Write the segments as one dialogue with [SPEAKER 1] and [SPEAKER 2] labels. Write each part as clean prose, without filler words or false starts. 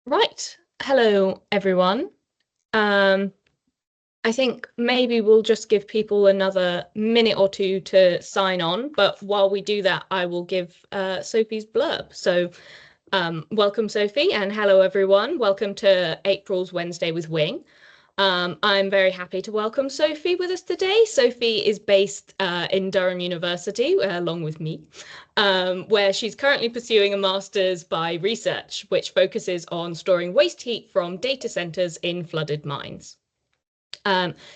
[SPEAKER 1] Right. Hello, everyone. Um, I think maybe we'll just give people another minute or two to sign on, but while we do that, I will give Sophie's blurb. Welcome, Sophie, and hello, everyone. Welcome to April's Wednesday with Wing. I'm very happy to welcome Sophie with us today. Sophie is based in Durham University, along with me, where she's currently pursuing a master's by research, which focuses on storing waste heat from data centers in flooded mines.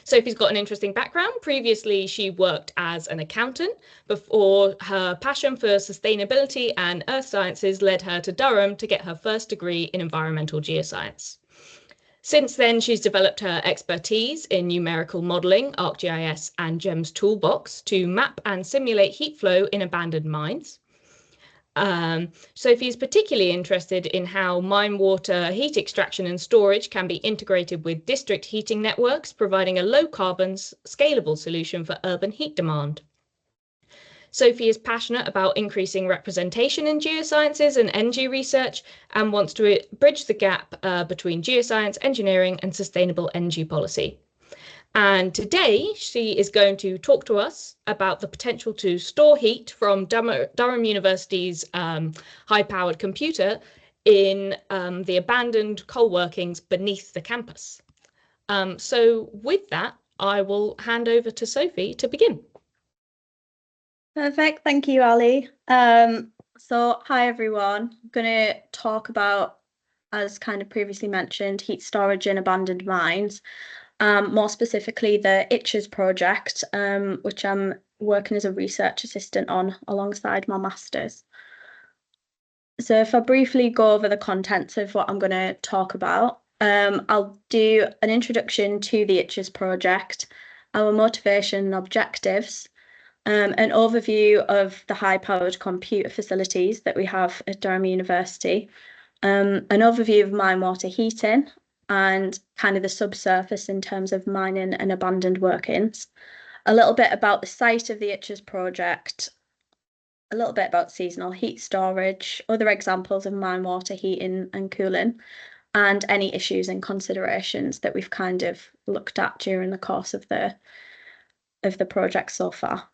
[SPEAKER 1] Sophie's got an interesting background. Previously, she worked as an accountant before her passion for sustainability and earth sciences led her to Durham to get her first degree in environmental geoscience. Since then, she's developed her expertise in numerical modeling, ArcGIS, and GEMS toolbox to map and simulate heat flow in abandoned mines. Sophie is particularly interested in how mine water heat extraction and storage can be integrated with district heating networks, providing a low-carbon, scalable solution for urban heat demand. Sophie is passionate about increasing representation in geosciences and energy research and wants to bridge the gap between geoscience, engineering, and sustainable energy policy. And today she is going to talk to us about the potential to store heat from Durham University's high-powered computer in the abandoned coal workings beneath the campus. So with that, I will hand over to Sophie to begin.
[SPEAKER 2] Perfect, thank you, Ali. So hi everyone, I'm going to talk about, as kind of previously mentioned, heat storage in abandoned mines. More specifically, the ITCHES project, which I'm working as a research assistant on alongside my master's. So if I briefly go over the contents of what I'm going to talk about, I'll do an introduction to the ITCHES project, our motivation and objectives, an overview of the high-powered computer facilities that we have at Durham University, an overview of mine water heating, and kind of the subsurface in terms of mining and abandoned workings, a little bit about the site of the ITCHES project, a little bit about seasonal heat storage, other examples of mine water heating and cooling, and any issues and considerations that we've kind of looked at during the course of the project so far.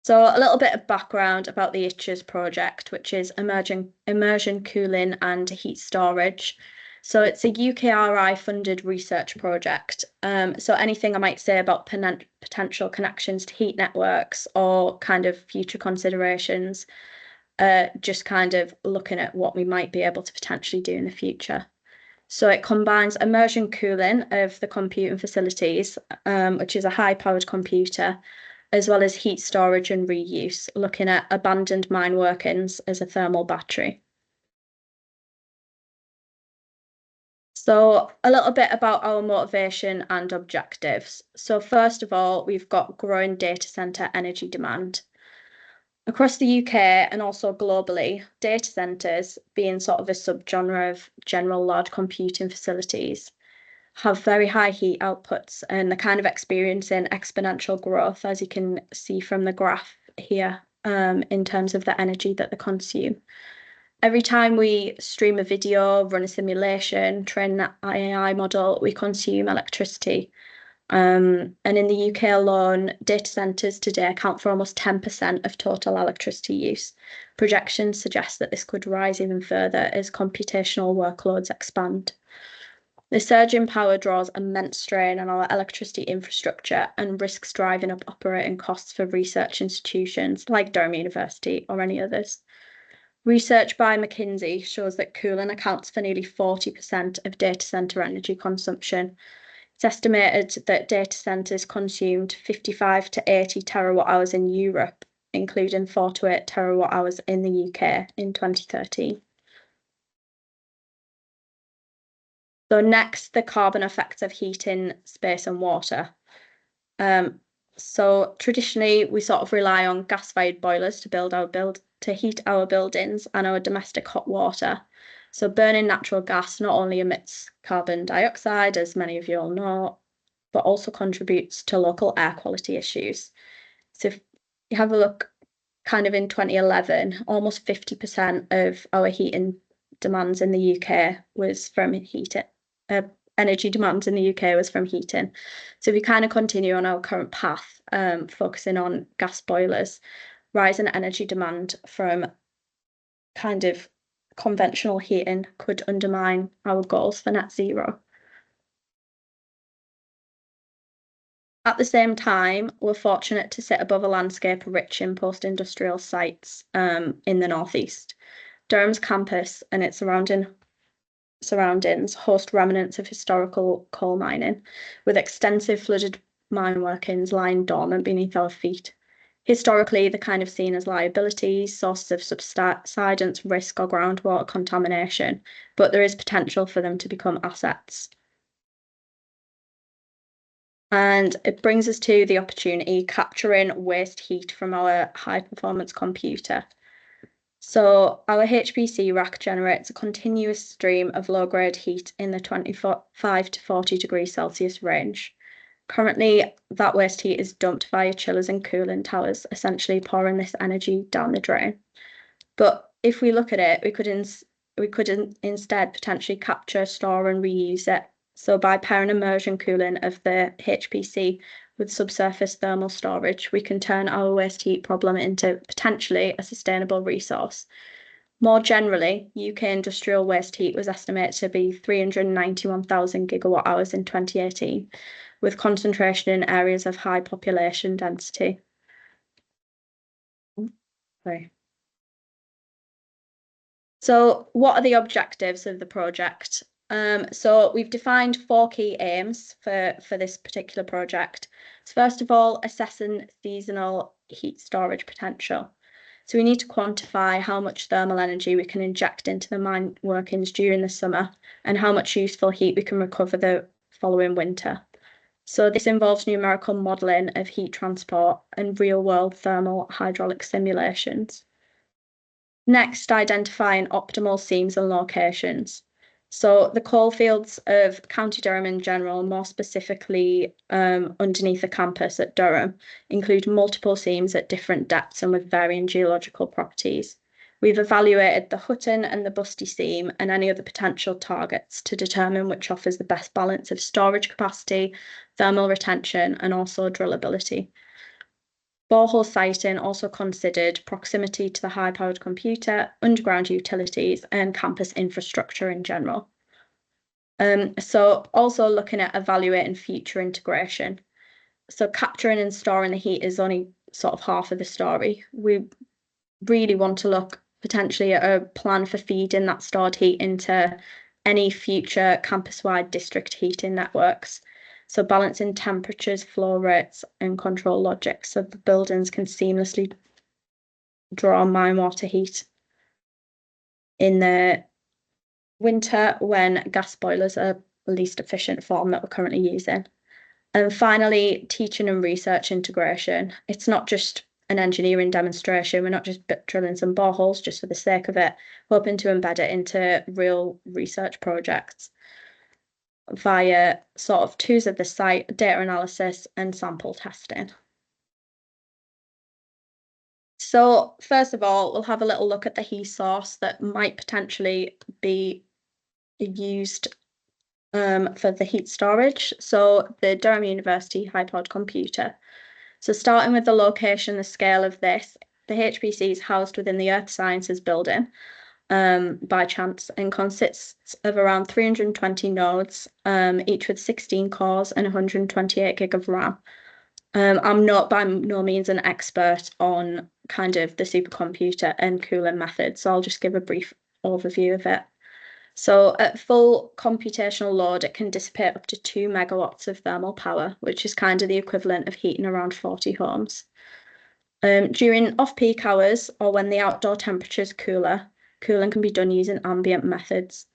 [SPEAKER 2] So a little bit of background about the ITCHES project, which is immersion cooling and heat storage. So it's a UKRI funded research project. So anything I might say about potential connections to heat networks or kind of future considerations, just kind of looking at what we might be able to potentially do in the future. So it combines immersion cooling of the computing facilities, which is a high-powered computer, as well as heat storage and reuse, looking at abandoned mine workings as a thermal battery. So a little bit about our motivation and objectives. So first of all, we've got growing data centre energy demand. Across the UK and also globally, data centres, being sort of a subgenre of general large computing facilities, have very high heat outputs and they're kind of experiencing exponential growth, as you can see from the graph here, in terms of the energy that they consume. Every time we stream a video, run a simulation, train an AI model, we consume electricity. And in the UK alone, data centres today account for almost 10% of total electricity use. Projections suggest that this could rise even further as computational workloads expand. The surge in power draws immense strain on our electricity infrastructure and risks driving up operating costs for research institutions like Durham University or any others. Research by McKinsey shows that cooling accounts for nearly 40% of data centre energy consumption. It's estimated that data centres consumed 55 to 80 terawatt hours in Europe, including 4 to 8 terawatt hours in the UK in 2013. So next, the carbon effects of heating space and water. So traditionally, we sort of rely on gas-fired boilers to heat our buildings and our domestic hot water. So burning natural gas not only emits carbon dioxide, as many of you all know, but also contributes to local air quality issues. So if you have a look, kind of in 2011, almost 50% of our heating demands in the UK was from heating. Energy demands in the UK was from heating. So if we kind of continue on our current path, focusing on gas boilers, rise in energy demand from kind of conventional heating could undermine our goals for net zero. At the same time, we're fortunate to sit above a landscape rich in post-industrial sites in the northeast. Durham's campus and its surroundings host remnants of historical coal mining, with extensive flooded mine workings lying dormant beneath our feet. Historically, they're kind of seen as liabilities, sources of subsidence risk or groundwater contamination, but there is potential for them to become assets. And it brings us to the opportunity capturing waste heat from our high-performance computer. So our HPC rack generates a continuous stream of low-grade heat in the 25 to 40 degrees Celsius range. Currently, that waste heat is dumped via chillers and cooling towers, essentially pouring this energy down the drain. But if we look at it, we could instead potentially capture, store, and reuse it. So by pairing immersion cooling of the HPC with subsurface thermal storage, we can turn our waste heat problem into potentially a sustainable resource. More generally, UK industrial waste heat was estimated to be 391,000 gigawatt hours in 2018, with concentration in areas of high population density. Sorry. So what are the objectives of the project? So we've defined 4 key aims for this particular project. So first of all, assessing seasonal heat storage potential. So we need to quantify how much thermal energy we can inject into the mine workings during the summer and how much useful heat we can recover the following winter. So this involves numerical modelling of heat transport and real-world thermal hydraulic simulations. Next, identifying optimal seams and locations. So the coal fields of County Durham in general, more specifically underneath the campus at Durham, include multiple seams at different depths and with varying geological properties. We've evaluated the Hutton and the Busty seam and any other potential targets to determine which offers the best balance of storage capacity, thermal retention, and also drillability. Borehole siting also considered proximity to the high-powered computer, underground utilities, and campus infrastructure in general. So also looking at evaluating future integration. So capturing and storing the heat is only sort of half of the story. We really want to look potentially at a plan for feeding that stored heat into any future campus-wide district heating networks. So balancing temperatures, flow rates, and control logic so the buildings can seamlessly draw mine water heat in the winter when gas boilers are the least efficient form that we're currently using. And finally, teaching and research integration. It's not just an engineering demonstration. We're not just drilling some boreholes just for the sake of it. We're hoping to embed it into real research projects via sort of tours of the site, data analysis, and sample testing. So first of all, we'll have a little look at the heat source that might potentially be used for the heat storage. So the Durham University high-powered computer. So starting with the location, the scale of this, the HPC is housed within the Earth Sciences building by chance and consists of around 320 nodes, each with 16 cores and 128 gig of RAM. I'm not by no means an expert on kind of the supercomputer and cooling methods, so I'll just give a brief overview of it. So at full computational load, it can dissipate up to 2 megawatts of thermal power, which is kind of the equivalent of heating around 40 homes. During off-peak hours or when the outdoor temperature is cooler, cooling can be done using ambient methods.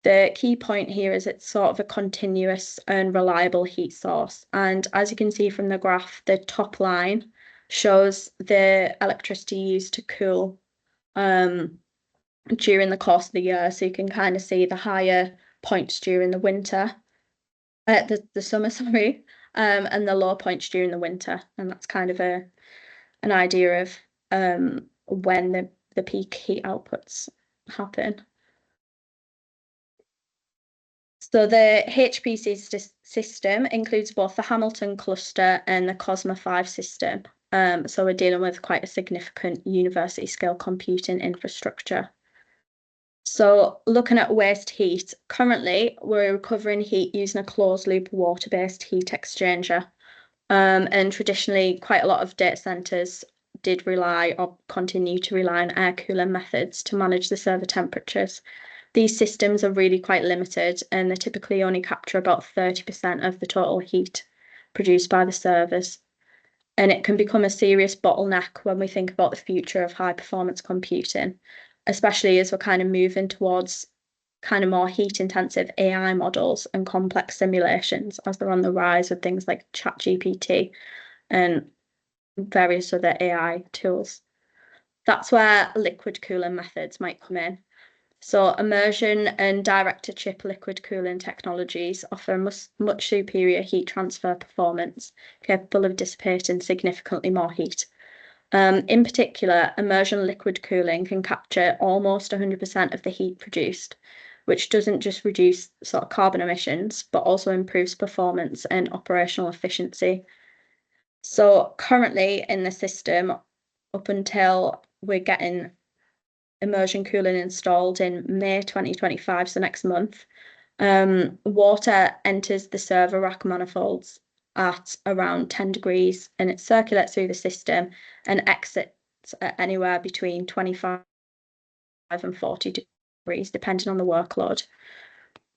[SPEAKER 2] The key point here is it's sort of a continuous and reliable heat source. And as you can see from the graph, the top line shows the electricity used to cool during the course of the year. So you can kind of see the higher points during the winter, the summer, sorry, and the low points during the winter. And that's kind of an idea of when the peak heat outputs happen. So the HPC system includes both the Hamilton cluster and the COSMA 5 system. So we're dealing with quite a significant university scale computing infrastructure. So looking at waste heat, currently we're recovering heat using a closed loop water-based heat exchanger. And traditionally quite a lot of data centers did rely or continue to rely on air cooling methods to manage the server temperatures. These systems are really quite limited and they typically only capture about 30% of the total heat produced by the servers. And it can become a serious bottleneck when we think about the future of high performance computing, especially as we're kind of moving towards kind of more heat intensive AI models and complex simulations as they're on the rise with things like ChatGPT and various other AI tools. That's where liquid cooling methods might come in. So immersion and direct-to-chip liquid cooling technologies offer much superior heat transfer performance, capable of dissipating significantly more heat. In particular, immersion liquid cooling can capture almost 100% of the heat produced, which doesn't just reduce sort of carbon emissions, but also improves performance and operational efficiency. So currently in the system, up until we're getting immersion cooling installed in May 2025, so next month, water enters the server rack manifolds at around 10 degrees and it circulates through the system and exits at anywhere between 25 and 40 degrees, depending on the workload.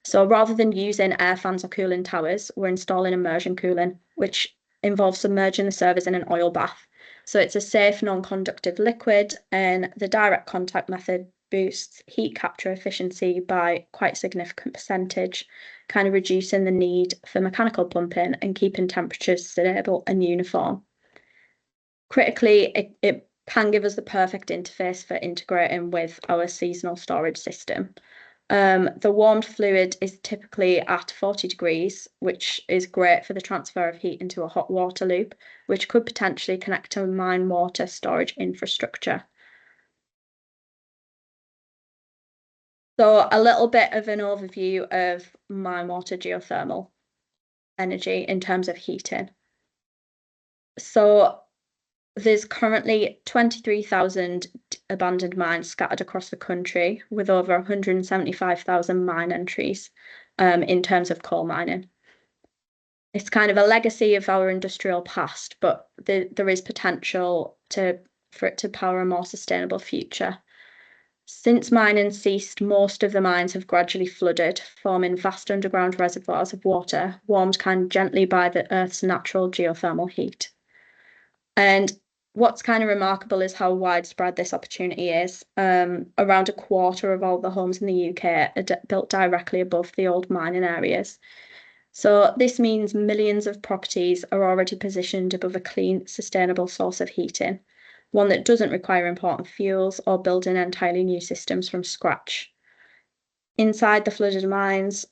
[SPEAKER 2] So rather than using air fans or cooling towers, we're installing immersion cooling, which involves submerging the servers in an oil bath. So it's a safe, non-conductive liquid, and the direct contact method boosts heat capture efficiency by quite a significant percentage, kind of reducing the need for mechanical pumping and keeping temperatures stable and uniform. Critically, it can give us the perfect interface for integrating with our seasonal storage system. The warmed fluid is typically at 40 degrees, which is great for the transfer of heat into a hot water loop, which could potentially connect to mine water storage infrastructure. So a little bit of an overview of mine water geothermal energy in terms of heating. So there's currently 23,000 abandoned mines scattered across the country with over 175,000 mine entries in terms of coal mining. It's kind of a legacy of our industrial past, but there is potential for it to power a more sustainable future. Since mining ceased, most of the mines have gradually flooded, forming vast underground reservoirs of water, warmed kind of gently by the Earth's natural geothermal heat. And what's kind of remarkable is how widespread this opportunity is. Around a quarter of all the homes in the UK are built directly above the old mining areas. So this means millions of properties are already positioned above a clean, sustainable source of heating, one that doesn't require important fuels or building entirely new systems from scratch. Inside the flooded mines,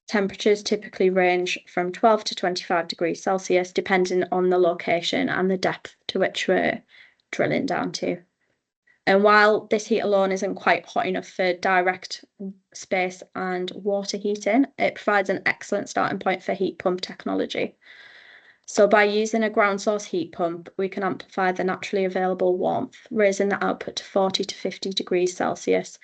[SPEAKER 2] temperatures typically range from 12 to 25 degrees Celsius, depending on the location and the depth to which we're drilling down to. And while this heat alone isn't quite hot enough for direct space and water heating, it provides an excellent starting point for heat pump technology. So by using a ground source heat pump, we can amplify the naturally available warmth, raising the output to 40 to 50 degrees Celsius,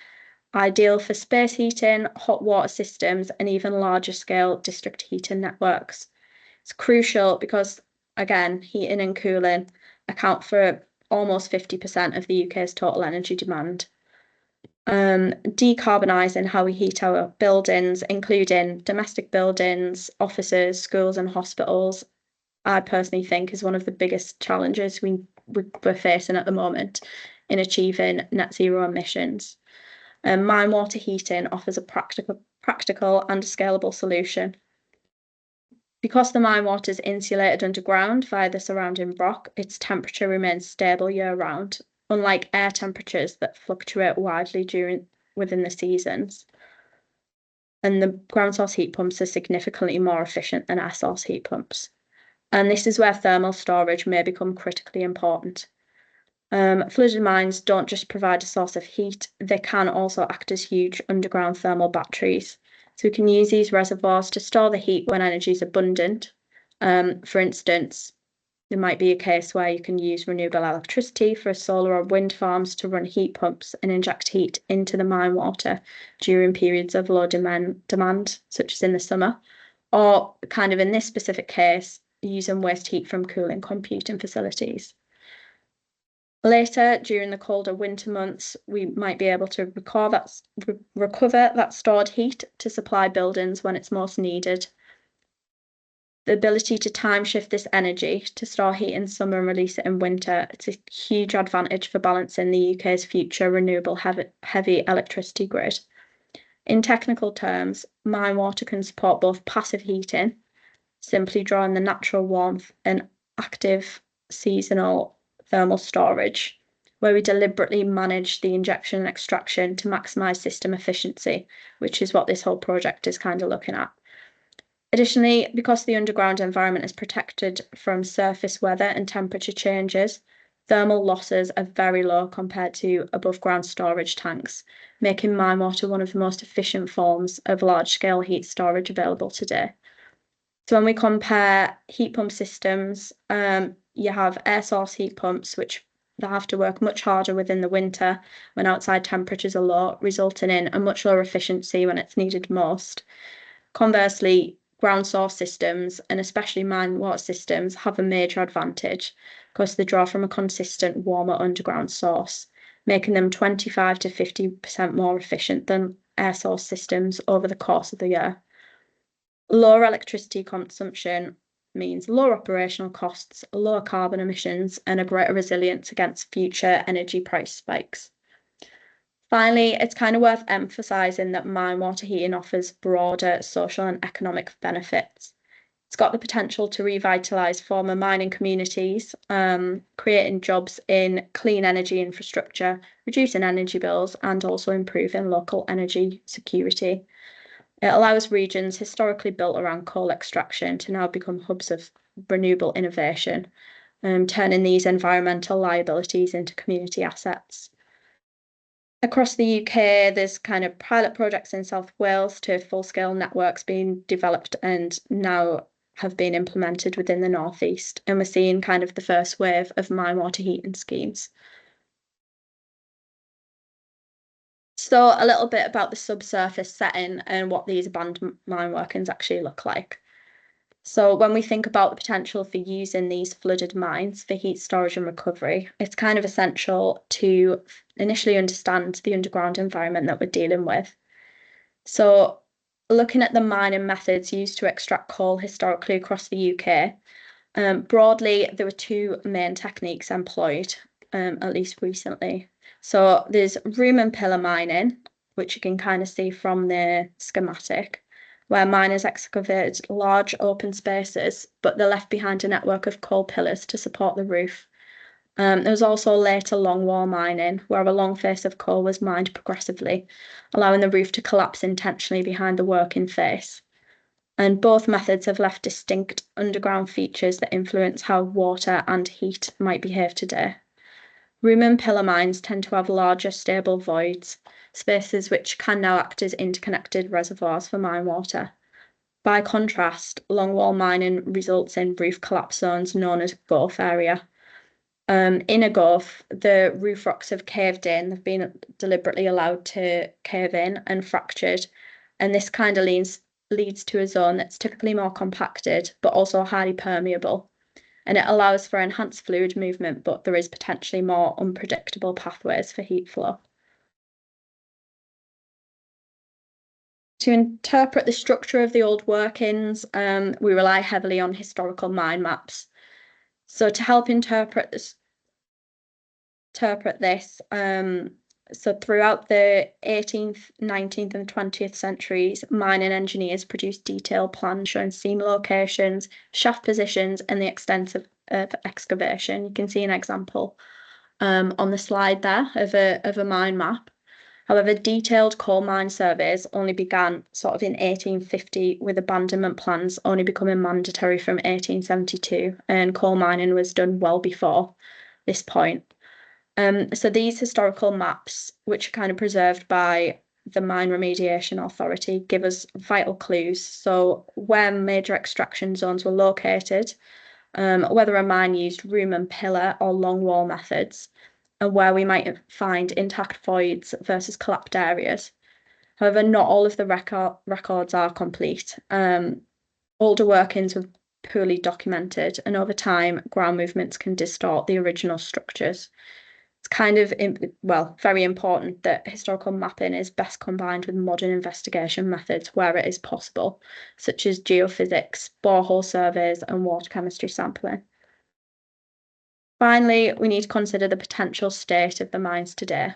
[SPEAKER 2] ideal for space heating, hot water systems, and even larger scale district heating networks. It's crucial because, again, heating and cooling account for almost 50% of the UK's total energy demand. Decarbonising how we heat our buildings, including domestic buildings, offices, schools, and hospitals, I personally think is one of the biggest challenges we're facing at the moment in achieving net zero emissions. Mine water heating offers a practical and scalable solution. Because the mine water is insulated underground via the surrounding rock, its temperature remains stable year-round, unlike air temperatures that fluctuate widely within the seasons. And the ground source heat pumps are significantly more efficient than air source heat pumps. And this is where thermal storage may become critically important. Flooded mines don't just provide a source of heat, they can also act as huge underground thermal batteries. So we can use these reservoirs to store the heat when energy is abundant. For instance, there might be a case where you can use renewable electricity for solar or wind farms to run heat pumps and inject heat into the mine water during periods of low demand, such as in the summer, or kind of in this specific case, using waste heat from cooling computing facilities. Later, during the colder winter months, we might be able to recover that stored heat to supply buildings when it's most needed. The ability to time shift this energy to store heat in summer and release it in winter, it's a huge advantage for balancing the UK's future renewable heavy electricity grid. In technical terms, mine water can support both passive heating, simply drawing the natural warmth, and active seasonal thermal storage, where we deliberately manage the injection and extraction to maximise system efficiency, which is what this whole project is kind of looking at. Additionally, because the underground environment is protected from surface weather and temperature changes, thermal losses are very low compared to above ground storage tanks, making mine water one of the most efficient forms of large-scale heat storage available today. So when we compare heat pump systems, you have air source heat pumps, which they have to work much harder within the winter when outside temperatures are low, resulting in a much lower efficiency when it's needed most. Conversely, ground source systems, and especially mine water systems, have a major advantage because they draw from a consistent, warmer underground source, making them 25 to 50% more efficient than air source systems over the course of the year. Lower electricity consumption means lower operational costs, lower carbon emissions, and a greater resilience against future energy price spikes. Finally, it's kind of worth emphasising that mine water heating offers broader social and economic benefits. It's got the potential to revitalise former mining communities, creating jobs in clean energy infrastructure, reducing energy bills, and also improving local energy security. It allows regions historically built around coal extraction to now become hubs of renewable innovation, turning these environmental liabilities into community assets. Across the UK, there's kind of pilot projects in South Wales to full-scale networks being developed and now have been implemented within the North East. And we're seeing kind of the first wave of mine water heating schemes. So a little bit about the subsurface setting and what these abandoned mine workings actually look like. So when we think about the potential for using these flooded mines for heat storage and recovery, it's kind of essential to initially understand the underground environment that we're dealing with. So looking at the mining methods used to extract coal historically across the UK, broadly, there were two main techniques employed, at least recently. So there's room and pillar mining, which you can kind of see from the schematic, where miners excavated large open spaces, but they left behind a network of coal pillars to support the roof. There was also later longwall mining, where a long face of coal was mined progressively, allowing the roof to collapse intentionally behind the working face. And both methods have left distinct underground features that influence how water and heat might behave today. Room and pillar mines tend to have larger, stable voids, spaces which can now act as interconnected reservoirs for mine water. By contrast, longwall mining results in roof collapse zones known as gulf area. In a gulf, the roof rocks have caved in, they've been deliberately allowed to cave in and fractured, and this kind of leads to a zone that's typically more compacted, but also highly permeable. And it allows for enhanced fluid movement, but there is potentially more unpredictable pathways for heat flow. To interpret the structure of the old workings, we rely heavily on historical mine maps. So to help interpret this, so throughout the 18th, 19th and 20th centuries, mining engineers produced detailed plans showing seam locations, shaft positions, and the extent of excavation. You can see an example on the slide there of a mine map. However, detailed coal mine surveys only began sort of in 1850, with abandonment plans only becoming mandatory from 1872, and coal mining was done well before this point. So these historical maps, which are kind of preserved by the Mine Remediation Authority give us vital clues. So where major extraction zones were located, whether a mine used room and pillar or longwall methods, and where we might find intact voids versus collapsed areas. However, not all of the records are complete. Older workings were poorly documented, and over time, ground movements can distort the original structures. It's kind of, very important that historical mapping is best combined with modern investigation methods where it is possible, such as geophysics, borehole surveys, and water chemistry sampling. Finally, we need to consider the potential state of the mines today.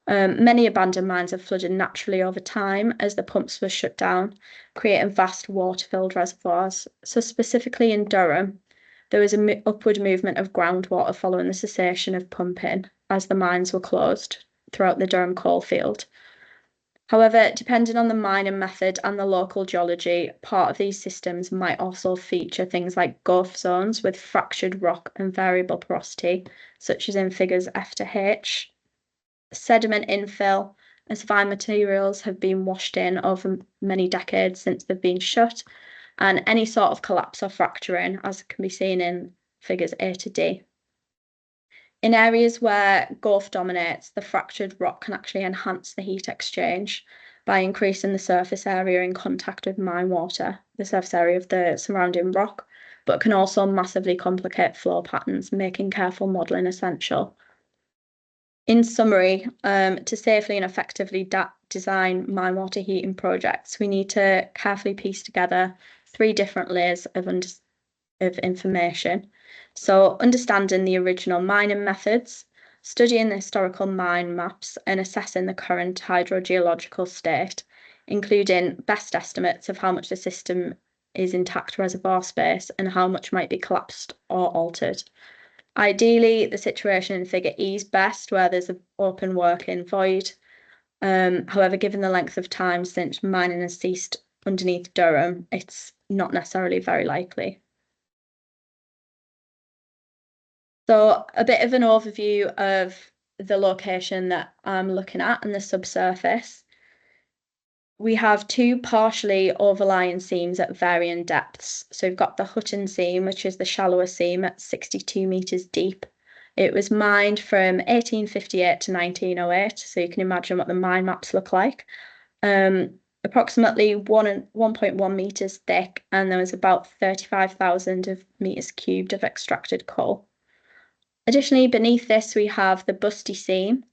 [SPEAKER 2] Many abandoned mines have flooded naturally over time as the pumps were shut down, creating vast water-filled reservoirs. So specifically in Durham, there was an upward movement of groundwater following the cessation of pumping as the mines were closed throughout the Durham coal field. However, depending on the mining method and the local geology, part of these systems might also feature things like gulf zones with fractured rock and variable porosity, such as in figures F to H. Sediment infill, as fine materials have been washed in over many decades since they've been shut, and any sort of collapse or fracturing, as can be seen in figures A to D. In areas where gulf dominates, the fractured rock can actually enhance the heat exchange by increasing the surface area in contact with mine water, the surface area of the surrounding rock, but can also massively complicate flow patterns, making careful modelling essential. In summary, to safely and effectively design mine water heating projects, we need to carefully piece together 3 different layers of information. So understanding the original mining methods, studying the historical mine maps, and assessing the current hydrogeological state, including best estimates of how much the system is intact reservoir space and how much might be collapsed or altered. Ideally, the situation in figure E is best, where there's an open working void. However, given the length of time since mining has ceased underneath Durham, it's not necessarily very likely. So a bit of an overview of the location that I'm looking at and the subsurface. We have 2 partially overlying seams at varying depths. So we've got the Hutton seam, which is the shallower seam at 62 metres deep. It was mined from 1858 to 1908, so you can imagine what the mine maps look like. Approximately 1.1 metres thick, and there was about 35,000 of metres cubed of extracted coal. Additionally, beneath this, we have the Busty seam,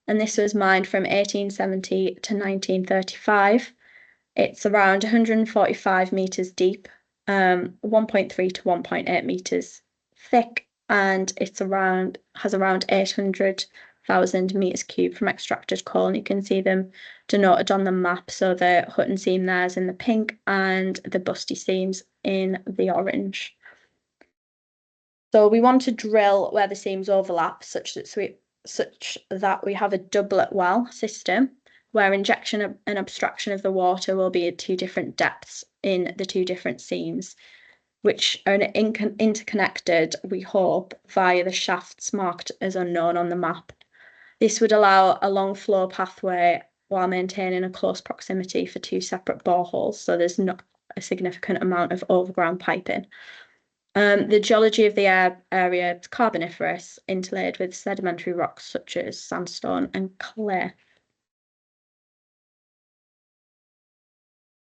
[SPEAKER 2] and this was mined from 1870 to 1935. It's around 145 metres deep, 1.3 to 1.8 metres thick, and has around 800,000 metres cubed from extracted coal, and you can see them denoted on the map. So the Hutton seam there is in the pink and the Busty seams in the orange. So we want to drill where the seams overlap such that we have a doublet well system where injection and abstraction of the water will be at 2 different depths in the 2 different seams, which are interconnected, we hope, via the shafts marked as unknown on the map. This would allow a long flow pathway while maintaining a close proximity for 2 separate boreholes, so there's not a significant amount of overground piping. The geology of the area is carboniferous, interlaid with sedimentary rocks such as sandstone and clay.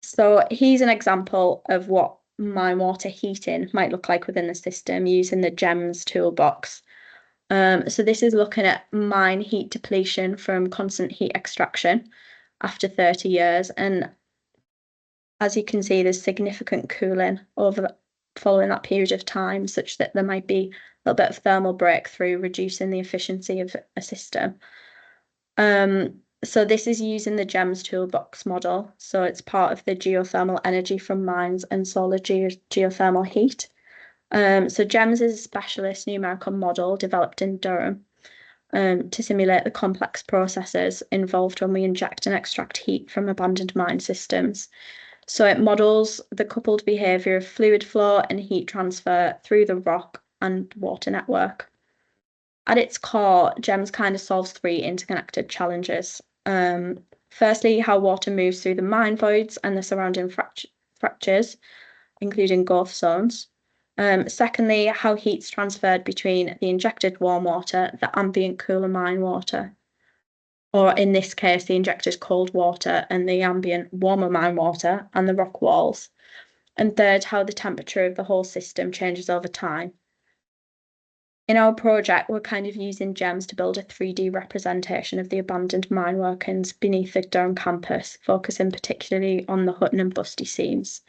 [SPEAKER 2] So here's an example of what mine water heating might look like within the system using the GEMS toolbox. So this is looking at mine heat depletion from constant heat extraction after 30 years. And as you can see, there's significant cooling following that period of time, such that there might be a little bit of thermal breakthrough, reducing the efficiency of a system. So this is using the GEMS toolbox model. So it's part of the geothermal energy from mines and solar geothermal heat. So GEMS is a specialist numerical model developed in Durham to simulate the complex processes involved when we inject and extract heat from abandoned mine systems. So it models the coupled behaviour of fluid flow and heat transfer through the rock and water network. At its core, GEMS kind of solves 3 interconnected challenges. Firstly, how water moves through the mine voids and the surrounding fractures, including gulf zones. Secondly, how heat's transferred between the injected warm water, the ambient cooler mine water, or in this case, the injected cold water and the ambient warmer mine water and the rock walls. And third, how the temperature of the whole system changes over time. In our project, we're kind of using GEMS to build a 3D representation of the abandoned mine workings beneath the Durham campus, focusing particularly on the Hutton and Busty seams.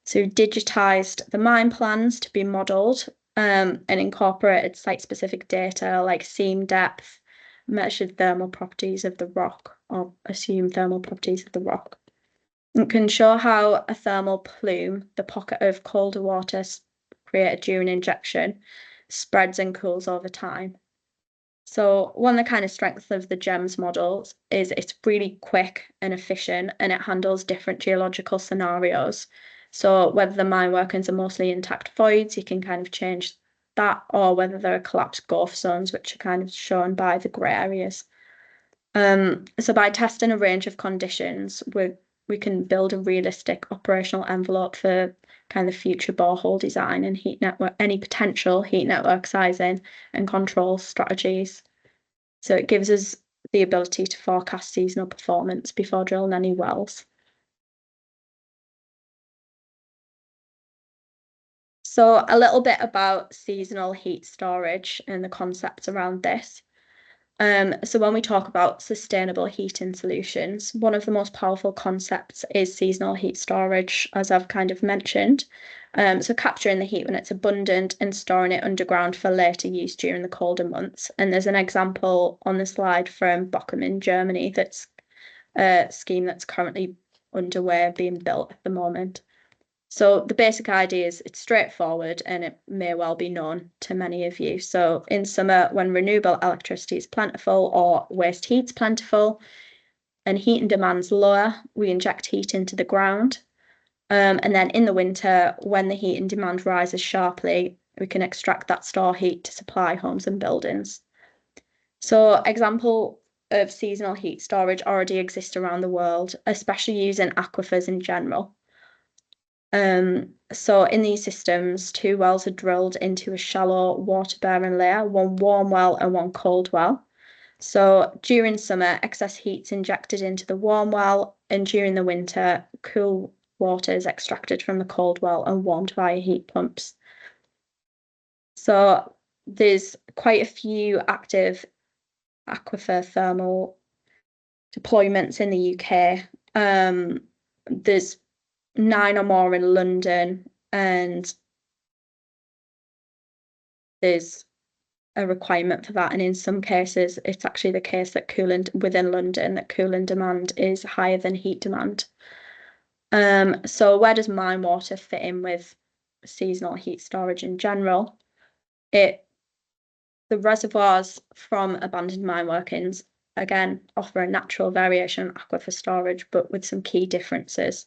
[SPEAKER 2] So digitised the mine plans to be modelled and incorporated site-specific data like seam depth, measured thermal properties of the rock, or assumed thermal properties of the rock. It can show how a thermal plume, the pocket of colder water created during injection, spreads and cools over time. So one of the kind of strengths of the GEMS models is it's really quick and efficient, and it handles different geological scenarios. So whether the mine workings are mostly intact voids, you can kind of change that, or whether there are collapsed gulf zones, which are kind of shown by the grey areas. So by testing a range of conditions, we can build a realistic operational envelope for kind of future borehole design and heat network, any potential heat network sizing and control strategies. So it gives us the ability to forecast seasonal performance before drilling any wells. So a little bit about seasonal heat storage and the concepts around this. So when we talk about sustainable heating solutions, one of the most powerful concepts is seasonal heat storage, as I've kind of mentioned. So capturing the heat when it's abundant and storing it underground for later use during the colder months. And there's an example on the slide from Bochum in Germany that's a scheme that's currently underway being built at the moment. So the basic idea is it's straightforward and it may well be known to many of you. So in summer, when renewable electricity is plentiful or waste heat's plentiful and heat and demand's lower, we inject heat into the ground. And then in the winter, when the heat and demand rises sharply, we can extract that store heat to supply homes and buildings. So example of seasonal heat storage already exist around the world, especially using aquifers in general. So in these systems, 2 wells are drilled into a shallow water-bearing layer, one warm well and one cold well. So during summer, excess heat's injected into the warm well, and during the winter, cool water is extracted from the cold well and warmed via heat pumps. So there's quite a few active aquifer thermal deployments in the UK. There's 9 or more in London, and there's a requirement for that. And in some cases, it's actually the case that cooling within London, that cooling demand is higher than heat demand. So where does mine water fit in with seasonal heat storage in general? The reservoirs from abandoned mine workings, again, offer a natural variation on aquifer storage, but with some key differences.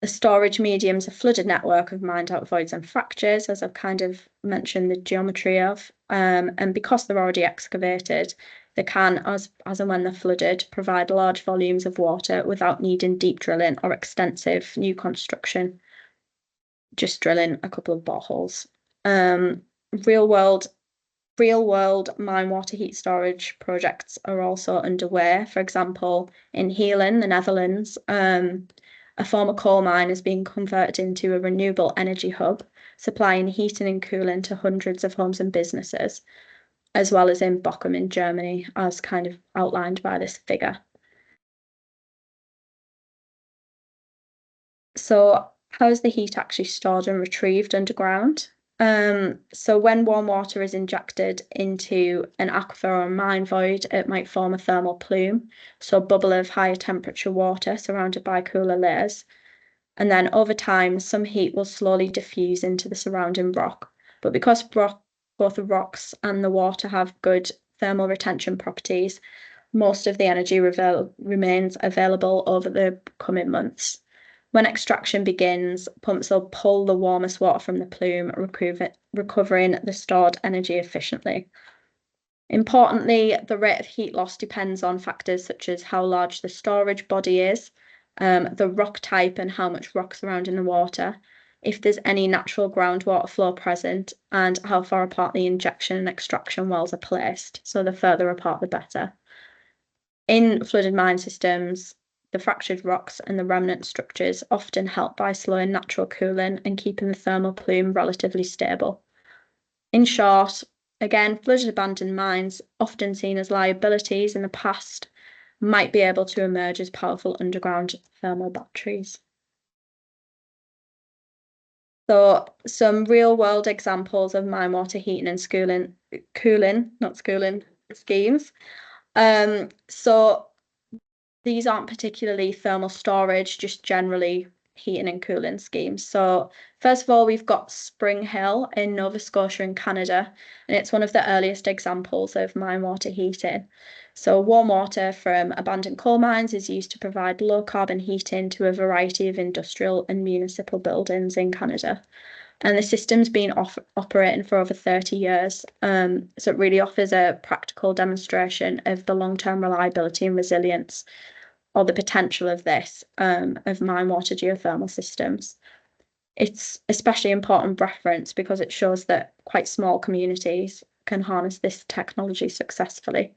[SPEAKER 2] The storage medium's a flooded network of mined out voids and fractures, as I've kind of mentioned the geometry of, and because they're already excavated, they can, as and when they're flooded, provide large volumes of water without needing deep drilling or extensive new construction, just drilling a couple of boreholes. Real world mine water heat storage projects are also underway. For example, in Heerlen, the Netherlands, a former coal mine is being converted into a renewable energy hub, supplying heating and cooling to hundreds of homes and businesses, as well as in Bochum in Germany, as kind of outlined by this figure. So how is the heat actually stored and retrieved underground? So when warm water is injected into an aquifer or a mine void, it might form a thermal plume, so a bubble of higher temperature water surrounded by cooler layers. And then over time, some heat will slowly diffuse into the surrounding rock. But because both the rocks and the water have good thermal retention properties, most of the energy remains available over the coming months. When extraction begins, pumps will pull the warmest water from the plume, recovering the stored energy efficiently. Importantly, the rate of heat loss depends on factors such as how large the storage body is, the rock type and how much rock's around in the water, if there's any natural groundwater flow present, and how far apart the injection and extraction wells are placed. So the further apart, the better. In flooded mine systems, the fractured rocks and the remnant structures often help by slowing natural cooling and keeping the thermal plume relatively stable. In short, again, flooded abandoned mines, often seen as liabilities in the past, might be able to emerge as powerful underground thermal batteries. So some real world examples of mine water heating and cooling schemes. So these aren't particularly thermal storage, just generally heating and cooling schemes. So first of all, we've got Spring Hill in Nova Scotia in Canada, and it's one of the earliest examples of mine water heating. So warm water from abandoned coal mines is used to provide low carbon heating to a variety of industrial and municipal buildings in Canada. And the system's been operating for over 30 years. So it really offers a practical demonstration of the long-term reliability and resilience, or the potential of this, of mine water geothermal systems. It's especially important reference because it shows that quite small communities can harness this technology successfully.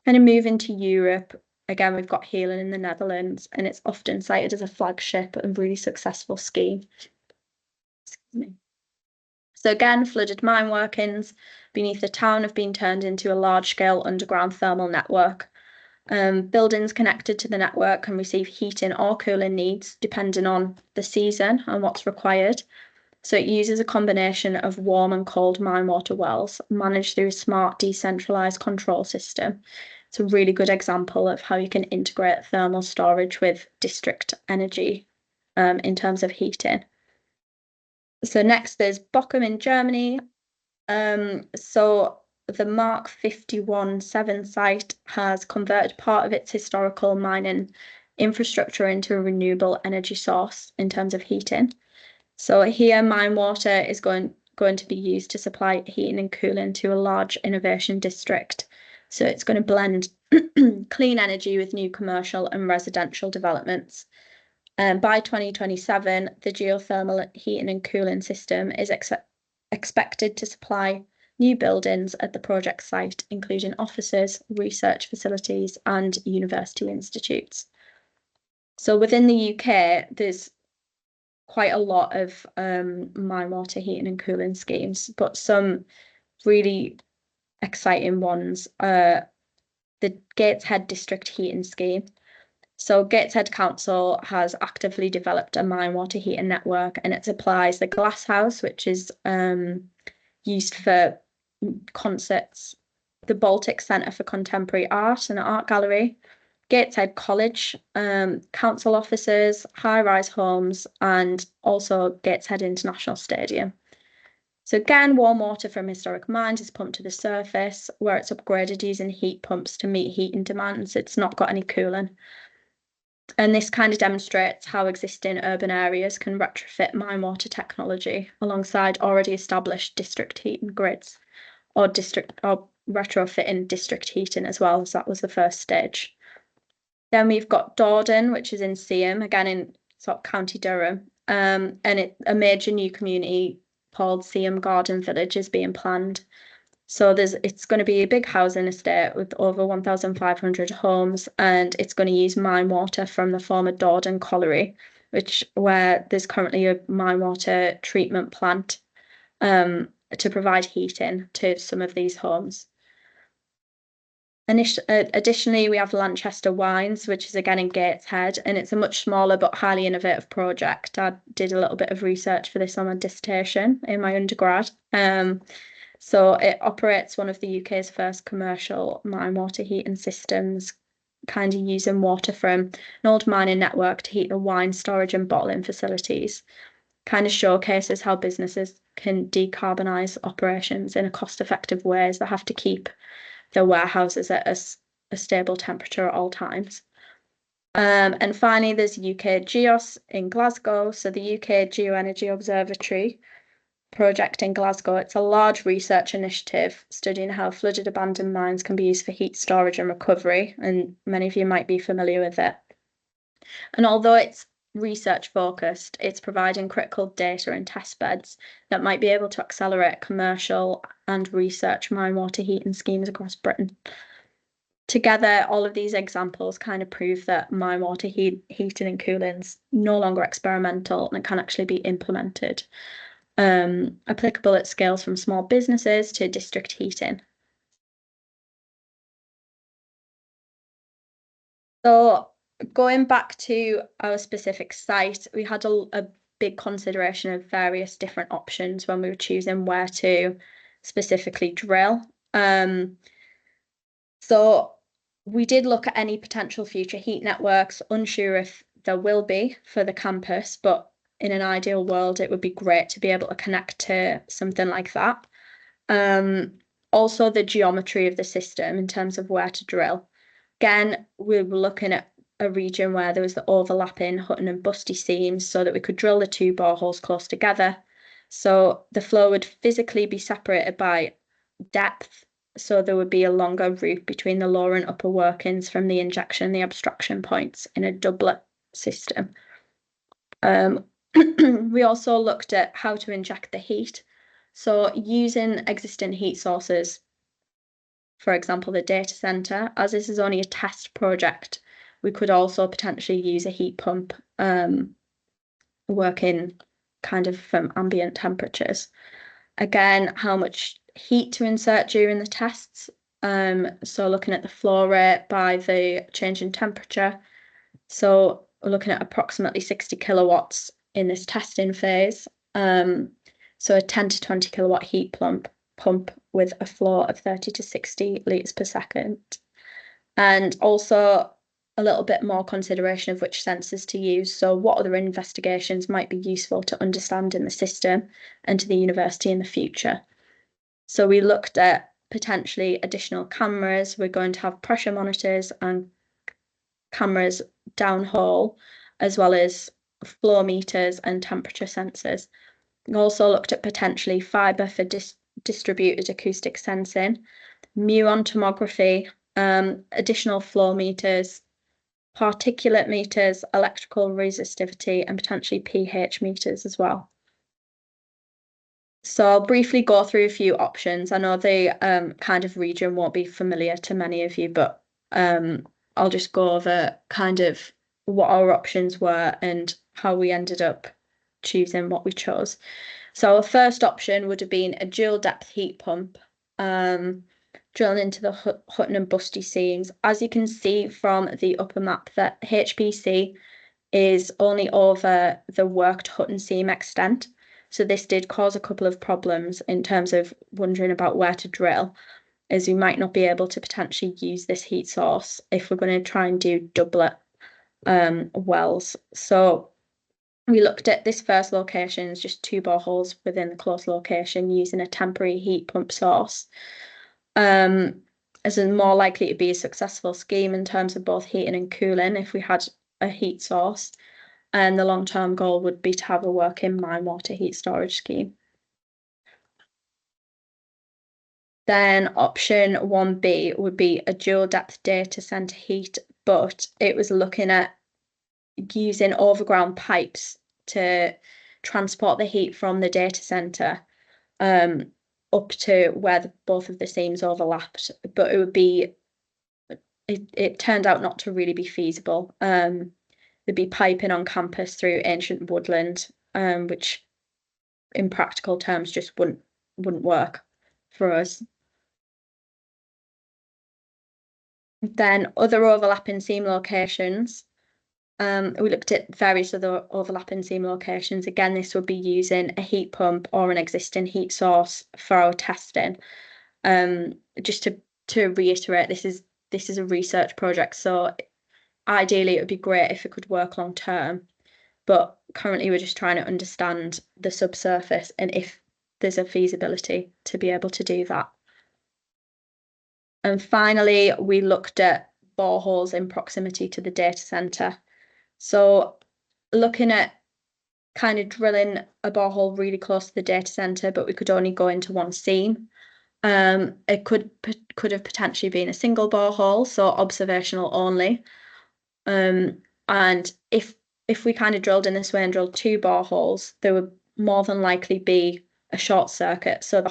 [SPEAKER 2] And moving to Europe, again, we've got Healing in the Netherlands, and it's often cited as a flagship and really successful scheme. So again, flooded mine workings beneath the town have been turned into a large-scale underground thermal network. Buildings connected to the network can receive heating or cooling needs depending on the season and what's required. So it uses a combination of warm and cold mine water wells managed through a smart decentralized control system. It's a really good example of how you can integrate thermal storage with district energy in terms of heating. So next there's Bochum in Germany. So the Mark 51-7 site has converted part of its historical mining infrastructure into a renewable energy source in terms of heating. So here mine water is going to be used to supply heating and cooling to a large innovation district. So it's going to blend clean energy with new commercial and residential developments. By 2027, the geothermal heating and cooling system is expected to supply new buildings at the project site, including offices, research facilities, and university institutes. So within the UK, there's quite a lot of mine water heating and cooling schemes, but some really exciting ones are the Gateshead District Heating Scheme. So Gateshead Council has actively developed a mine water heating network, and it supplies the Glass House, which is used for concerts, the Baltic Centre for Contemporary Art and Art Gallery, Gateshead College, council offices, high-rise homes, and also Gateshead International Stadium. So again, warm water from historic mines is pumped to the surface, where it's upgraded using heat pumps to meet heating demands. It's not got any cooling. And this kind of demonstrates how existing urban areas can retrofit mine water technology alongside already established district heating grids, or retrofitting district heating as well, as that was the first stage. Then we've got Dordon, which is in Seaham, again in sort of County Durham, and a major new community called Seaham Garden Village is being planned. So it's going to be a big housing estate with over 1,500 homes, and it's going to use mine water from the former Dordon Colliery, where there's currently a mine water treatment plant to provide heating to some of these homes. Additionally, we have Lanchester Wines, which is again in Gateshead, and it's a much smaller but highly innovative project. I did a little bit of research for this on my dissertation in my undergrad. So it operates one of the UK's first commercial mine water heating systems, kind of using water from an old mining network to heat the wine storage and bottling facilities. Kind of showcases how businesses can decarbonise operations in a cost-effective ways that have to keep their warehouses at a stable temperature at all times. And finally, there's UK GEOS in Glasgow, so the UK Geoenergy Observatory. project in Glasgow. It's a large research initiative studying how flooded abandoned mines can be used for heat storage and recovery, and many of you might be familiar with it. And although it's research focused, it's providing critical data and test beds that might be able to accelerate commercial and research mine water heating schemes across Britain. Together, all of these examples kind of prove that mine water heating and cooling is no longer experimental and it can actually be implemented, applicable at scales from small businesses to district heating. So going back to our specific site, we had a big consideration of various different options when we were choosing where to specifically drill. So we did look at any potential future heat networks, unsure if there will be for the campus, but in an ideal world, it would be great to be able to connect to something like that. Also, the geometry of the system in terms of where to drill. Again, we were looking at a region where there was the overlapping Hutton and Busty seams so that we could drill the two boreholes close together. So the flow would physically be separated by depth, so there would be a longer route between the lower and upper workings from the injection and the abstraction points in a doublet system. We also looked at how to inject the heat. So using existing heat sources, for example, the data center, as this is only a test project, we could also potentially use a heat pump working kind of from ambient temperatures. Again, how much heat to insert during the tests. So looking at the flow rate by the change in temperature. So we're looking at approximately 60 kilowatts in this testing phase. So a 10 to 20 kilowatt heat pump with a flow of 30 to 60 litres per second. And also a little bit more consideration of which sensors to use. So what other investigations might be useful to understand in the system and to the university in the future. So we looked at potentially additional cameras. We're going to have pressure monitors and cameras downhole, as well as flow meters and temperature sensors. We also looked at potentially fibre for distributed acoustic sensing, muon tomography, additional flow meters, particulate meters, electrical resistivity, and potentially pH meters as well. So I'll briefly go through a few options. I know the kind of region won't be familiar to many of you, but I'll just go over kind of what our options were and how we ended up choosing what we chose. So our first option would have been a dual depth heat pump, drilling into the Hutton and Busty seams. As you can see from the upper map, that HPC is only over the worked Hutton seam extent. So this did cause a couple of problems in terms of wondering about where to drill, as we might not be able to potentially use this heat source if we're going to try and do doublet wells. So we looked at this first location as just two boreholes within the close location using a temporary heat pump source, as a more likely to be a successful scheme in terms of both heating and cooling if we had a heat source. And the long-term goal would be to have a working mine water heat storage scheme. Then option 1B would be a dual depth data center heat, but it was looking at using overground pipes to transport the heat from the data center up to where both of the seams overlapped. But it would be, it turned out not to really be feasible. There'd be piping on campus through ancient woodland, which in practical terms just wouldn't work for us. Then other overlapping seam locations. We looked at various other overlapping seam locations. Again, this would be using a heat pump or an existing heat source for our testing. Just to reiterate, this is a research project, so ideally it would be great if it could work long term, but currently we're just trying to understand the subsurface and if there's a feasibility to be able to do that. And finally, we looked at boreholes in proximity to the data center. So looking at kind of drilling a borehole really close to the data center, but we could only go into one seam. It could have potentially been a single borehole, so observational only. And if we kind of drilled in this way and drilled two boreholes, there would more than likely be a short circuit. So the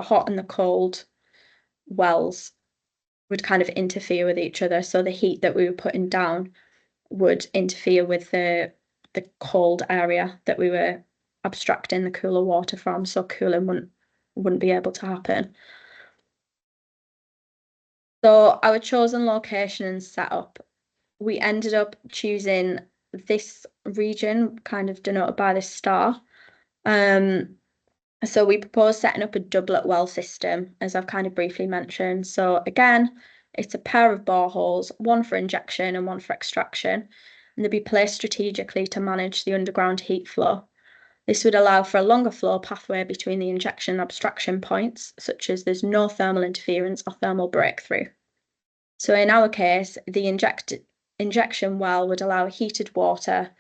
[SPEAKER 2] hot and the cold wells would kind of interfere with each other. So the heat that we were putting down would interfere with the cold area that we were abstracting the cooler water from. So cooling wouldn't be able to happen. So our chosen location and setup, we ended up choosing this region, kind of denoted by this star. So we proposed setting up a doublet well system, as I've kind of briefly mentioned. So again, it's a pair of boreholes, one for injection and one for extraction, and they'd be placed strategically to manage the underground heat flow. This would allow for a longer flow pathway between the injection and abstraction points, such as there's no thermal interference or thermal breakthrough. So in our case, the injection well would allow heated water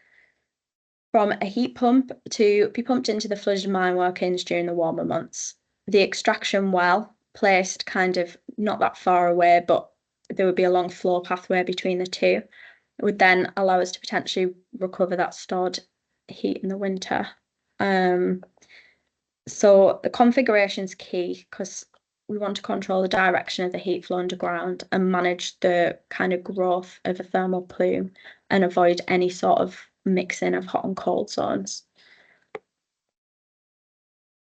[SPEAKER 2] from a heat pump to be pumped into the flooded mine workings during the warmer months. The extraction well, placed kind of not that far away, but there would be a long flow pathway between the two, would then allow us to potentially recover that stored heat in the winter. So the configuration's key because we want to control the direction of the heat flow underground and manage the kind of growth of a thermal plume and avoid any sort of mixing of hot and cold zones.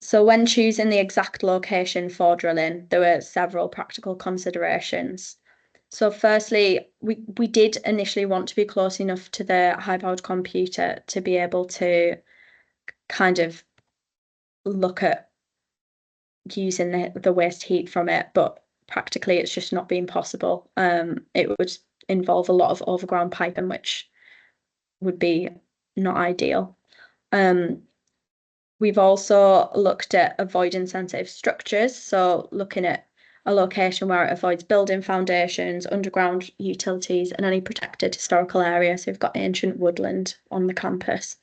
[SPEAKER 2] So when choosing the exact location for drilling, there were several practical considerations. So firstly, we did initially want to be close enough to the high-powered computer to be able to kind of look at using the waste heat from it, but practically it's just not been possible. It would involve a lot of overground piping, which would be not ideal. We've also looked at avoiding sensitive structures, so looking at a location where it avoids building foundations, underground utilities, and any protected historical areas. So we've got ancient woodland on the campus.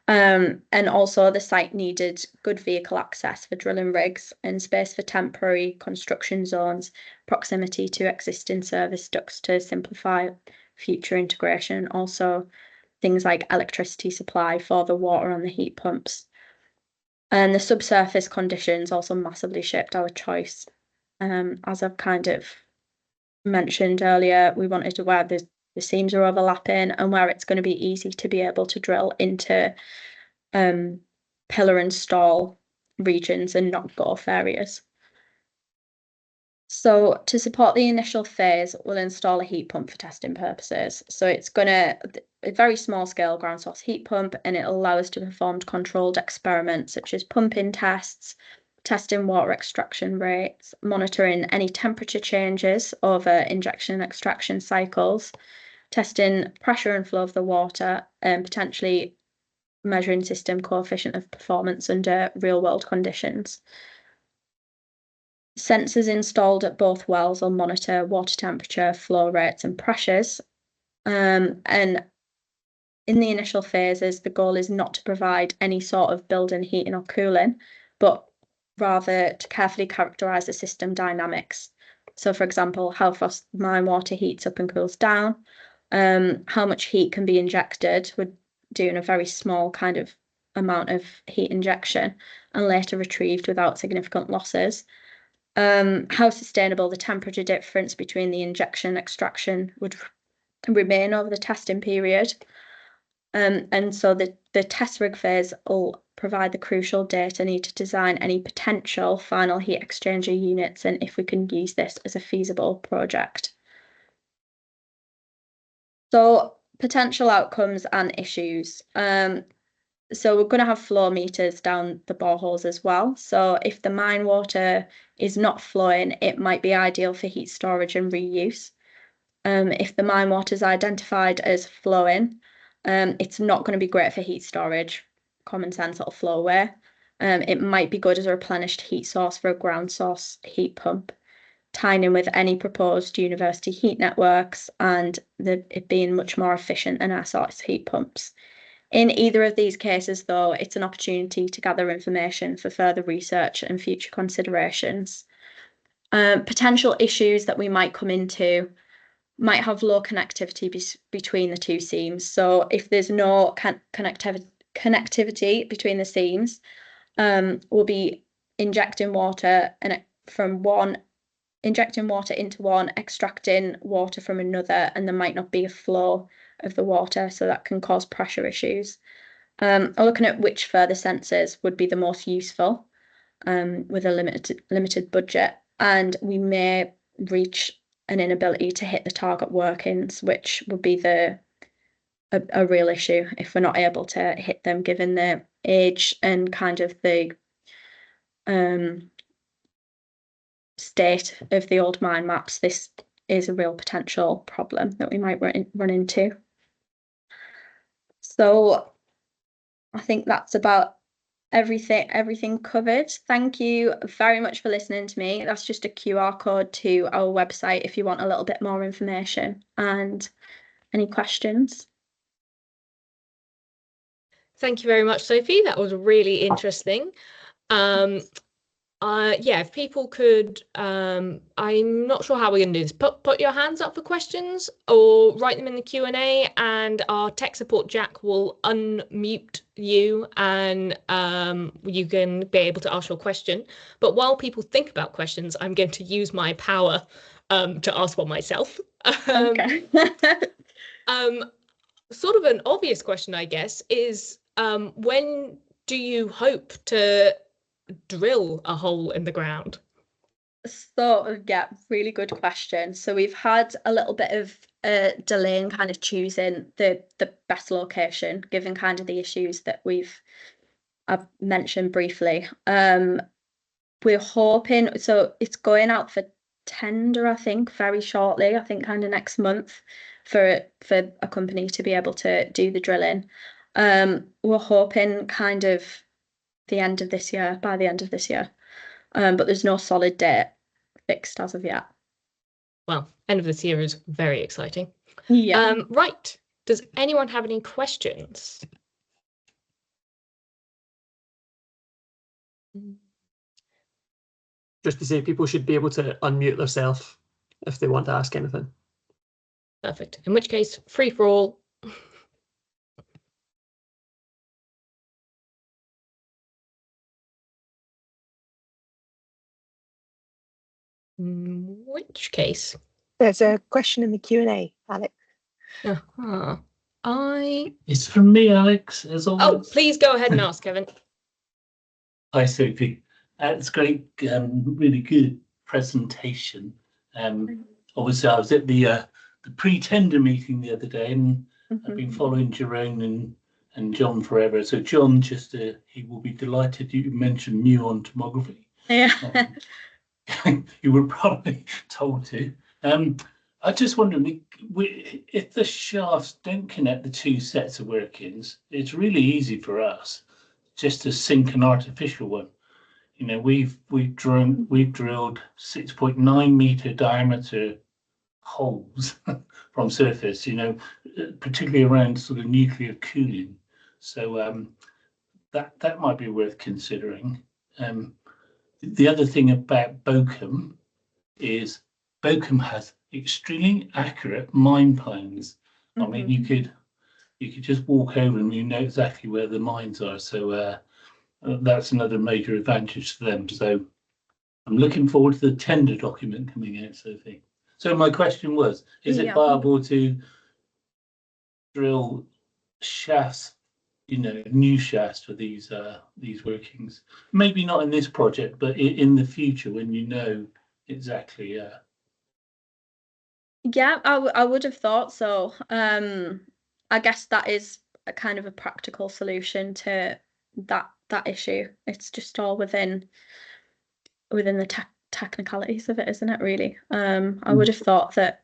[SPEAKER 2] And also the site needed good vehicle access for drilling rigs and space for temporary construction zones, proximity to existing service ducts to simplify future integration, also things like electricity supply for the water on the heat pumps. And the subsurface conditions also massively shaped our choice. As I've kind of mentioned earlier, we wanted to where the seams are overlapping and where it's going to be easy to be able to drill into pillar and stall regions and not gorf areas. So to support the initial phase, we'll install a heat pump for testing purposes. So it's a very small scale ground source heat pump, and it'll allow us to perform controlled experiments such as pumping tests, testing water extraction rates, monitoring any temperature changes over injection and extraction cycles, testing pressure and flow of the water, and potentially measuring system coefficient of performance under real world conditions. Sensors installed at both wells will monitor water temperature, flow rates, and pressures. And in the initial phases, the goal is not to provide any sort of built-in heating or cooling, but rather to carefully characterize the system dynamics. So, for example, how fast mine water heats up and cools down, how much heat can be injected. We're doing a very small kind of amount of heat injection and later retrieved without significant losses. How sustainable the temperature difference between the injection and extraction would remain over the testing period. And so the test rig phase will provide the crucial data needed to design any potential final heat exchanger units and if we can use this as a feasible project. So potential outcomes and issues. So we're going to have flow meters down the boreholes as well. So if the mine water is not flowing, it might be ideal for heat storage and reuse. If the mine water is identified as flowing, it's not going to be great for heat storage. Common sense, it'll flow away. It might be good as a replenished heat source for a ground source heat pump, tying in with any proposed university heat networks and it being much more efficient than air source heat pumps. In either of these cases, though, it's an opportunity to gather information for further research and future considerations. Potential issues that we might come into might have low connectivity between the two seams. So if there's no connectivity between the seams, we'll be injecting water into one, extracting water from another, and there might not be a flow of the water, so that can cause pressure issues. Looking at which further sensors would be the most useful with a limited budget, and we may reach an inability to hit the target workings, which would be a real issue if we're not able to hit them, given the age and kind of the state of the old mine maps. This is a real potential problem that we might run into. So I think that's about everything covered. Thank you very much for listening to me. That's just a QR code to our website if you want a little bit more information. And any questions?
[SPEAKER 1] Thank you very much, Sophie. That was really interesting. Yeah, if people could, I'm not sure how we're going to do this. Put your hands up for questions or write them in the Q&A, and our tech support Jack will unmute you, and you can be able to ask your question. But while people think about questions, I'm going to use my power to ask one myself.
[SPEAKER 2] Okay.
[SPEAKER 1] Sort of an obvious question, I guess, is when do you hope to drill a hole in the ground?
[SPEAKER 2] So yeah, really good question. So we've had a little bit of a delay in kind of choosing the best location, given kind of the issues that I've mentioned briefly. We're hoping, so it's going out for tender, I think, very shortly. I think kind of next month for a company to be able to do the drilling. We're hoping kind of by the end of this year. But there's no solid date fixed as of yet.
[SPEAKER 1] Well, end of this year is very exciting.
[SPEAKER 2] Yeah.
[SPEAKER 1] Right. Does anyone have any questions?
[SPEAKER 3] Just to say, people should be able to unmute themselves if they want to ask anything.
[SPEAKER 1] Perfect. In which case, free for all. In which case?
[SPEAKER 4] There's a question in the Q&A, Alex.
[SPEAKER 5] It's from me, Alex, as always.
[SPEAKER 1] Oh, please go ahead and ask, Kevin.
[SPEAKER 5] Hi, Sophie. It's great, really good presentation. Obviously, I was at the pre-tender meeting the other day, and I've been following Jerome and John forever. So John, he will be delighted you mentioned muon tomography.
[SPEAKER 2] Yeah.
[SPEAKER 5] You were probably told to. I just wondering, if the shafts don't connect the two sets of workings, it's really easy for us just to sink an artificial one. You know, we've drilled 6.9 meter diameter holes from surface. You know, particularly around sort of nuclear cooling. So that might be worth considering. The other thing about Bochum is Bochum has extremely accurate mine plans. I mean, you could just walk over and you know exactly where the mines are. So that's another major advantage to them. So I'm looking forward to the tender document coming out, Sophie. So my question was, is it viable to drill shafts, you know, new shafts for these workings? Maybe not in this project, but in the future when you know exactly.
[SPEAKER 2] Yeah, I would have thought so. I guess that is a kind of a practical solution to that issue. It's just all within the technicalities of it, isn't it, really? I would have thought that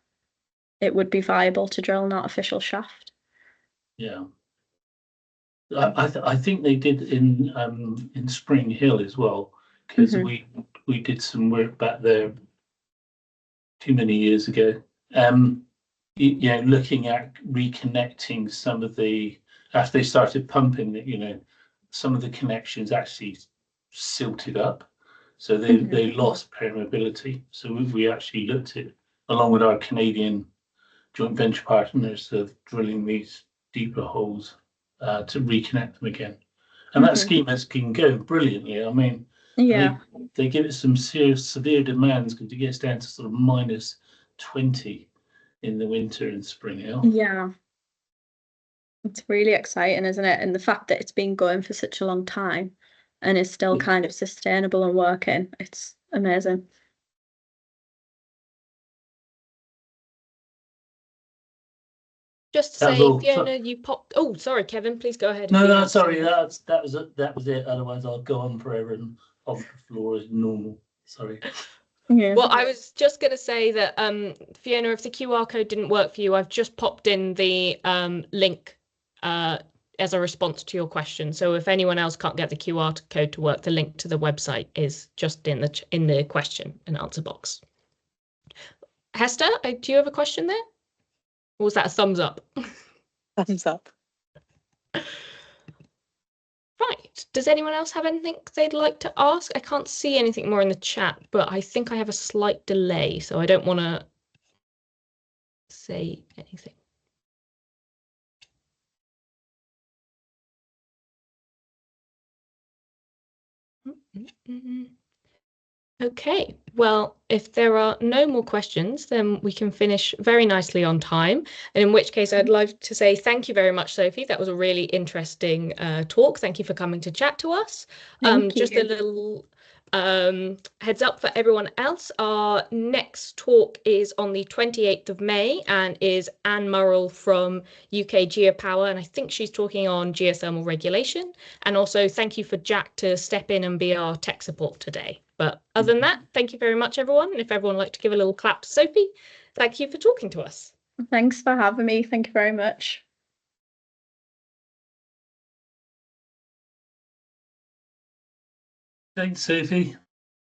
[SPEAKER 2] it would be viable to drill an artificial shaft.
[SPEAKER 5] Yeah. I think they did in Spring Hill as well, because we did some work back there too many years ago. You know, looking at reconnecting some of the after they started pumping, you know, some of the connections actually silted up, so they lost permeability. So we actually looked at, along with our Canadian joint venture partners, of drilling these deeper holes to reconnect them again. And that scheme has been going brilliantly. I mean,
[SPEAKER 2] Yeah.
[SPEAKER 5] they give it some severe demands because it gets down to sort of -20 in the winter and spring.
[SPEAKER 2] Yeah. It's really exciting, isn't it? And the fact that it's been going for such a long time and is still kind of sustainable and working, it's amazing.
[SPEAKER 1] Just to
[SPEAKER 5] That was
[SPEAKER 1] say,
[SPEAKER 5] all.
[SPEAKER 1] Fiona, you popped. Oh, sorry, Kevin. Please go ahead. if
[SPEAKER 5] No,
[SPEAKER 1] you
[SPEAKER 5] no,
[SPEAKER 1] have
[SPEAKER 5] sorry.
[SPEAKER 1] something.
[SPEAKER 5] That was it. Otherwise, I'll go on forever and hog the floor as normal. Sorry.
[SPEAKER 2] Yeah.
[SPEAKER 1] Well, I was just going to say that, Fiona, if the QR code didn't work for you, I've just popped in the link as a response to your question. So if anyone else can't get the QR code to work, the link to the website is just in the question and answer box. Hester, do you have a question there? Or was that a thumbs up?
[SPEAKER 4] Thumbs up.
[SPEAKER 1] Right. Does anyone else have anything they'd like to ask? I can't see anything more in the chat, but I think I have a slight delay, so I don't want to say anything. Okay, well, if there are no more questions, then we can finish very nicely on time. And in which case, I'd like to say thank you very much, Sophie. That was a really interesting talk. Thank you for coming to chat to us. Just a little heads up for everyone else. Our next talk is on the 28th of May and is Anne Murrell from UK Geopower. And I think she's talking on geothermal regulation. And also thank you for Jack to step in and be our tech support today. But other than that, thank you very much, everyone. And if everyone would like to give a little clap to Sophie, thank you for talking to us.
[SPEAKER 2] Thanks for having me. Thank you very much.
[SPEAKER 5] Thanks, Sophie.